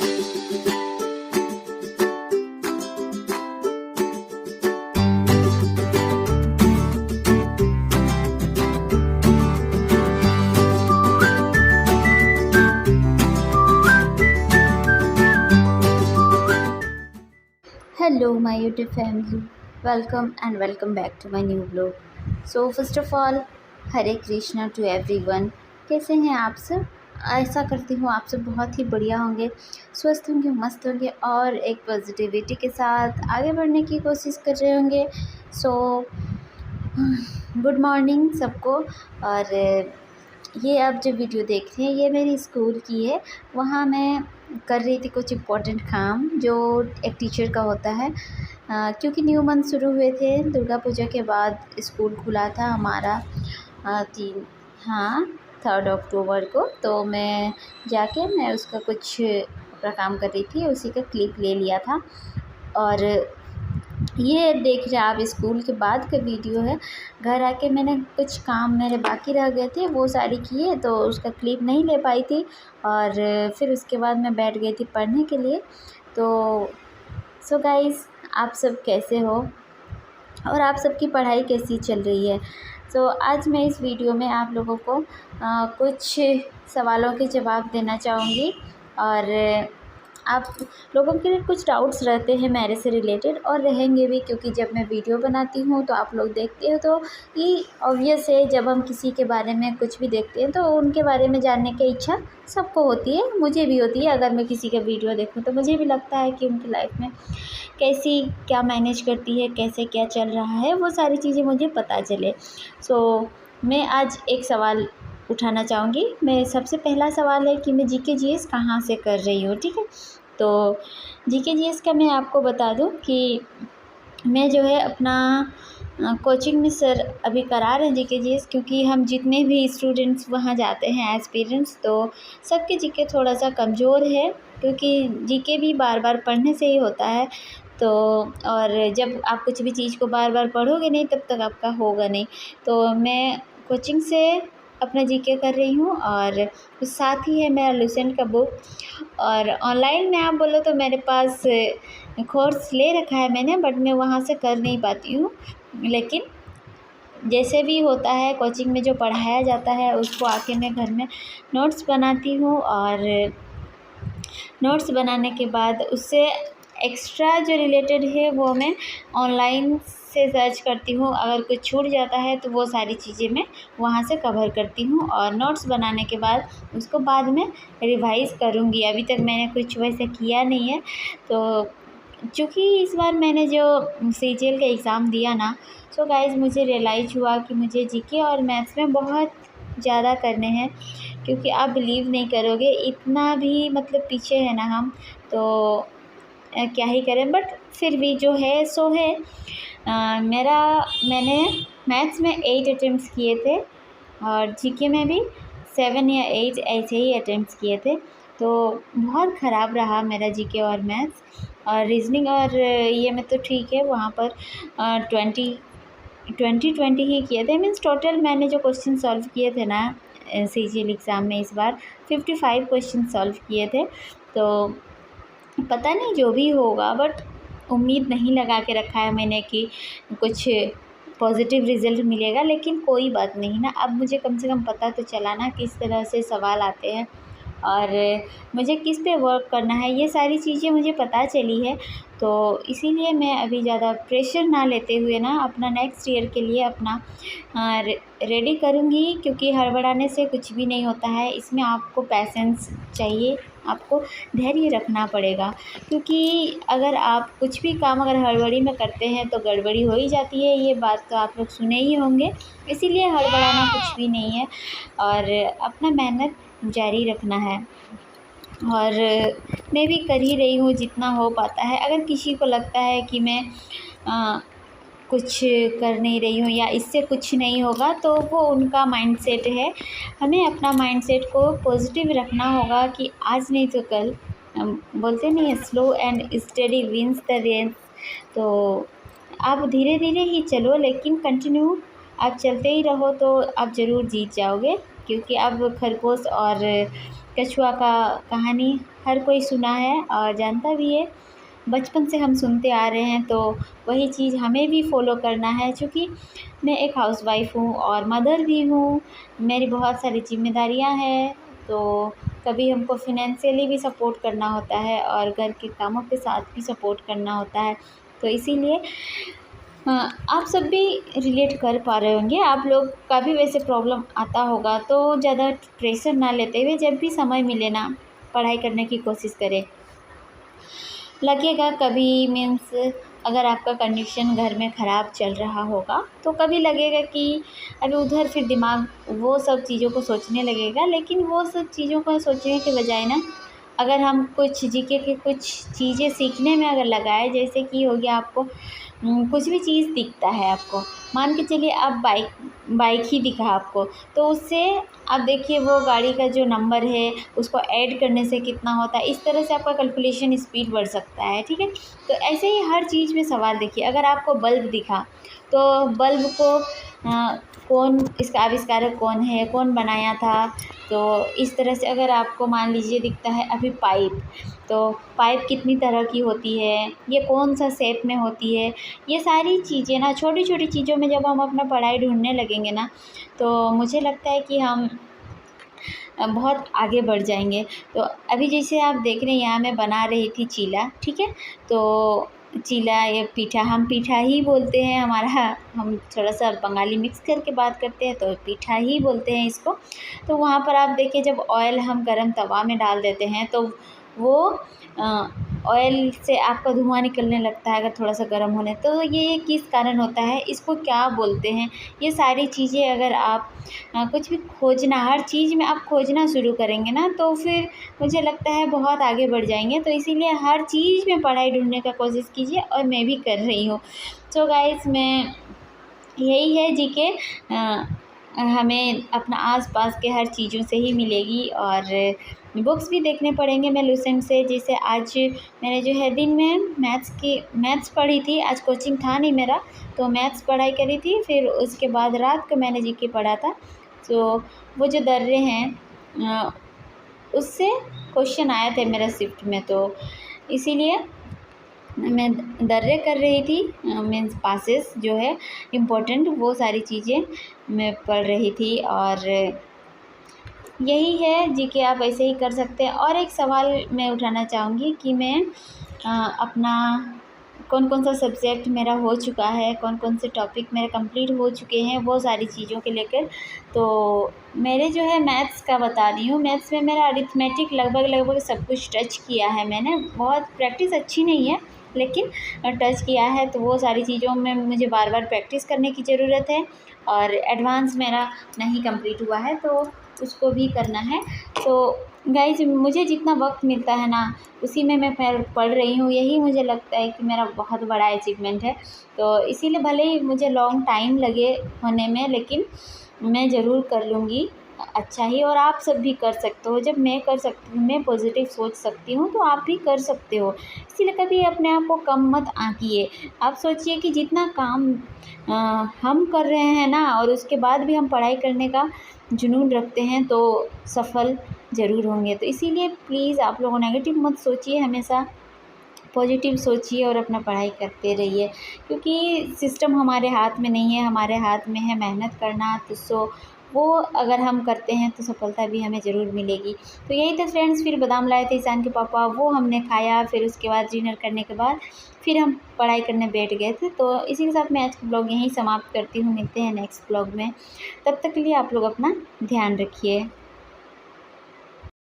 Hello, my YouTube family. Welcome back to my new vlog. So first of all, Hare Krishna to everyone. कैसे हैं आप सब? ऐसा करती हूँ आप सब बहुत ही बढ़िया होंगे, स्वस्थ होंगे, मस्त होंगे और एक पॉजिटिविटी के साथ आगे बढ़ने की कोशिश कर रहे होंगे. सो गुड मॉर्निंग सबको. और ये आप जो वीडियो देख रहे हैं ये मेरी स्कूल की है. वहाँ मैं कर रही थी कुछ इम्पोर्टेंट काम जो एक टीचर का होता है. क्योंकि न्यू मंथ शुरू हुए थे, दुर्गा पूजा के बाद स्कूल खुला था हमारा 3 अक्टूबर को. तो मैं उसका कुछ अपना काम कर रही थी, उसी का क्लिप ले लिया था. और ये देख रहे आप स्कूल के बाद का वीडियो है. घर आके मैंने कुछ काम मेरे बाकी रह गए थे वो सारी किए, तो उसका क्लिप नहीं ले पाई थी. और फिर उसके बाद मैं बैठ गई थी पढ़ने के लिए. तो सो गाइस, आप सब कैसे हो और आप सबकी पढ़ाई कैसी चल रही है? तो आज मैं इस वीडियो में आप लोगों को कुछ सवालों के जवाब देना चाहूँगी. और आप लोगों के लिए कुछ डाउट्स रहते हैं मेरे से रिलेटेड और रहेंगे भी, क्योंकि जब मैं वीडियो बनाती हूँ तो आप लोग देखते हो, तो ये ऑब्वियस है. जब हम किसी के बारे में कुछ भी देखते हैं तो उनके बारे में जानने की इच्छा सबको होती है, मुझे भी होती है. अगर मैं किसी का वीडियो देखूँ तो मुझे भी लगता है कि उनकी लाइफ में कैसी क्या मैनेज करती है, कैसे क्या चल रहा है, वो सारी चीज़ें मुझे पता चले. सो मैं आज एक सवाल उठाना चाहूँगी. मैं सबसे पहला सवाल है कि मैं जीके जीएस कहाँ से कर रही हूँ, ठीक है? तो जीके जीएस का मैं आपको बता दूँ कि मैं जो है अपना कोचिंग में सर अभी करा रहे हैं जीके जीएस, क्योंकि हम जितने भी स्टूडेंट्स वहाँ जाते हैं एज पेरेंट्स, तो सबके जीके थोड़ा सा कमज़ोर है, क्योंकि जीके भी बार बार पढ़ने से ही होता है. तो और जब आप कुछ भी चीज़ को बार बार पढ़ोगे नहीं तब तक आपका होगा नहीं. तो मैं कोचिंग से अपना जीके कर रही हूँ और उस साथ ही है मेरा लुसेंट का बुक. और ऑनलाइन में आप बोलो तो मेरे पास कोर्स ले रखा है मैंने, बट मैं वहाँ से कर नहीं पाती हूँ. लेकिन जैसे भी होता है कोचिंग में जो पढ़ाया जाता है उसको आके मैं घर में नोट्स बनाती हूँ. और नोट्स बनाने के बाद उससे एक्स्ट्रा जो रिलेटेड है वो मैं ऑनलाइन से सर्च करती हूँ. अगर कुछ छूट जाता है तो वो सारी चीज़ें मैं वहाँ से कवर करती हूँ. और नोट्स बनाने के बाद उसको बाद में रिवाइज़ करूँगी. अभी तक मैंने कुछ वैसे किया नहीं है. तो चूँकि इस बार मैंने जो सीजीएल का एग्ज़ाम दिया ना, सो गाइज़ मुझे रियलाइज़ हुआ कि मुझे जीके और मैथ्स में बहुत ज़्यादा करने हैं. क्योंकि आप बिलीव नहीं करोगे, इतना भी मतलब पीछे है ना हम, तो क्या ही करें. बट फिर भी जो है सो है. मैंने मैथ्स में 8 अटेम्प्ट्स किए थे और जीके में भी 7 या 8 ऐसे ही अटेम्प्ट्स किए थे. तो बहुत ख़राब रहा मेरा जीके और मैथ्स. और रीजनिंग और ये में तो ठीक है, वहाँ पर 20 ही किए थे. मीन्स टोटल मैंने जो क्वेश्चन सॉल्व किए थे ना सीजीएल एग्ज़ाम में इस बार 55 क्वेश्चन सॉल्व किए थे. तो पता नहीं जो भी होगा, बट उम्मीद नहीं लगा के रखा है मैंने कि कुछ पॉजिटिव रिज़ल्ट मिलेगा. लेकिन कोई बात नहीं ना, अब मुझे कम से कम पता तो चला ना किस तरह से सवाल आते हैं और मुझे किस पे वर्क करना है, ये सारी चीज़ें मुझे पता चली है. तो इसीलिए मैं अभी ज़्यादा प्रेशर ना लेते हुए ना अपना नेक्स्ट ईयर के लिए अपना रेडी करूँगी. क्योंकि हड़बड़ाने से कुछ भी नहीं होता है, इसमें आपको पैसेंस चाहिए, आपको धैर्य रखना पड़ेगा. क्योंकि अगर आप कुछ भी काम अगर हड़बड़ी में करते हैं तो गड़बड़ी हो ही जाती है. ये बात तो आप लोग सुने ही होंगे. इसीलिए हड़बड़ाना कुछ भी नहीं है और अपना मेहनत जारी रखना है. और मैं भी कर ही रही हूँ जितना हो पाता है. अगर किसी को लगता है कि मैं कुछ कर नहीं रही हूँ या इससे कुछ नहीं होगा, तो वो उनका माइंडसेट है. हमें अपना माइंडसेट को पॉजिटिव रखना होगा कि आज नहीं तो कल. बोलते नहीं है slow and study wins the race. तो आप धीरे धीरे ही चलो, लेकिन कंटिन्यू आप चलते ही रहो तो आप ज़रूर जीत जाओगे. क्योंकि अब खरगोश और कछुआ का कहानी हर कोई सुना है और जानता भी है, बचपन से हम सुनते आ रहे हैं, तो वही चीज़ हमें भी फॉलो करना है। चूँकि मैं एक हाउसवाइफ़ हूँ और मदर भी हूँ, मेरी बहुत सारी जिम्मेदारियाँ हैं, तो कभी हमको फ़ाइनेंशियली भी सपोर्ट करना होता है और घर के कामों के साथ भी सपोर्ट करना होता है। तो इसीलिए आप सब भी रिलेट कर पा रहे होंगे, आप लोग का भी वैसे प्रॉब्लम आता होगा, तो ज़्यादा प्रेशर ना लेते हुए जब भी समय मिले ना, पढ़ाई करने की कोशिश करें। लगेगा कभी मीन्स अगर आपका कंडीशन घर में ख़राब चल रहा होगा, तो कभी लगेगा कि अभी उधर फिर दिमाग वो सब चीज़ों को सोचने लगेगा, लेकिन वो सब चीज़ों को सोचने के बजाय ना, अगर हम कुछ जीके के कुछ चीज़ें सीखने में अगर लगाए, जैसे कि हो गया आपको कुछ भी चीज़ दिखता है आपको, मान के चलिए आप बाइक ही दिखा आपको, तो उससे आप देखिए वो गाड़ी का जो नंबर है उसको ऐड करने से कितना होता है, इस तरह से आपका कैलकुलेशन स्पीड बढ़ सकता है, ठीक है। तो ऐसे ही हर चीज़ में सवाल देखिए, अगर आपको बल्ब दिखा तो बल्ब को कौन, इसका आविष्कारक कौन है, कौन बनाया था। तो इस तरह से अगर आपको मान लीजिए दिखता है अभी पाइप, तो पाइप कितनी तरह की होती है, ये कौन सा शेप में होती है, ये सारी चीज़ें ना, छोटी छोटी चीज़ों में जब हम अपना पढ़ाई ढूंढने लगेंगे ना, तो मुझे लगता है कि हम बहुत आगे बढ़ जाएंगे। तो अभी जैसे आप देख रहे हैं, यहाँ मैं बना रही थी चीला, ठीक है। तो चीला या पीठा, हम पीठा ही बोलते हैं, हम थोड़ा सा बंगाली मिक्स करके बात करते हैं, तो पीठा ही बोलते हैं इसको। तो वहाँ पर आप देखिए, जब ऑयल हम गरम तवा में डाल देते हैं, तो वो ऑयल से आपका धुआं निकलने लगता है अगर थोड़ा सा गर्म होने, तो ये किस कारण होता है, इसको क्या बोलते हैं, ये सारी चीज़ें अगर आप कुछ भी खोजना, हर चीज़ में आप खोजना शुरू करेंगे ना, तो फिर मुझे लगता है बहुत आगे बढ़ जाएंगे। तो इसीलिए हर चीज़ में पढ़ाई ढूंढने का कोशिश कीजिए, और मैं भी कर रही हूँ। तो गाइस, मैं यही है जीके हमें अपना आसपास के हर चीज़ों से ही मिलेगी, और बुक्स भी देखने पड़ेंगे मैं लूसेंट से। जैसे आज मैंने जो है दिन में मैथ्स पढ़ी थी, आज कोचिंग था नहीं मेरा, तो मैथ्स पढ़ाई करी थी, फिर उसके बाद रात को मैंने जीके पढ़ा था। तो वो जो दर्रे हैं उससे क्वेश्चन आए थे मेरा शिफ्ट में, तो इसीलिए मैं दर्रे कर रही थी, मीन्स पासेस जो है इम्पोर्टेंट, वो सारी चीज़ें मैं पढ़ रही थी। और यही है जीके आप ऐसे ही कर सकते हैं। और एक सवाल मैं उठाना चाहूँगी कि मैं अपना कौन कौन सा सब्जेक्ट मेरा हो चुका है, कौन कौन से टॉपिक मेरे कंप्लीट हो चुके हैं, वो सारी चीज़ों के लेकर। तो मेरे जो है मैथ्स का बता रही हूँ, मैथ्स में मेरा अरिथमेटिक लगभग सब कुछ टच किया है मैंने, बहुत प्रैक्टिस अच्छी नहीं है लेकिन टच किया है। तो वो सारी चीज़ों में मुझे बार बार प्रैक्टिस करने की ज़रूरत है, और एडवांस मेरा नहीं कंप्लीट हुआ है, तो उसको भी करना है। तो गाइज, मुझे जितना वक्त मिलता है ना, उसी में मैं पढ़ रही हूँ, यही मुझे लगता है कि मेरा बहुत बड़ा अचीवमेंट है। तो इसीलिए भले ही मुझे लॉन्ग टाइम लगे होने में, लेकिन मैं ज़रूर कर लूँगी अच्छा ही। और आप सब भी कर सकते हो, जब मैं कर सकती हूँ, मैं पॉजिटिव सोच सकती हूँ, तो आप भी कर सकते हो। इसीलिए कभी अपने आप को कम मत आंकिए। आप सोचिए कि जितना काम हम कर रहे हैं ना, और उसके बाद भी हम पढ़ाई करने का जुनून रखते हैं, तो सफल ज़रूर होंगे। तो इसीलिए प्लीज़ आप लोग नेगेटिव मत सोचिए, हमेशा पॉजिटिव सोचिए और अपना पढ़ाई करते रहिए, क्योंकि सिस्टम हमारे हाथ में नहीं है, हमारे हाथ में है मेहनत करना। तो वो अगर हम करते हैं तो सफलता भी हमें ज़रूर मिलेगी। तो यही था फ्रेंड्स, फिर बादाम लाए थे ईशान के पापा, वो हमने खाया, फिर उसके बाद डिनर करने के बाद फिर हम पढ़ाई करने बैठ गए थे। तो इसी के साथ मैं आज का ब्लॉग यहीं समाप्त करती हूँ, मिलते हैं नेक्स्ट ब्लॉग में। तब तक के लिए आप लोग अपना ध्यान रखिए।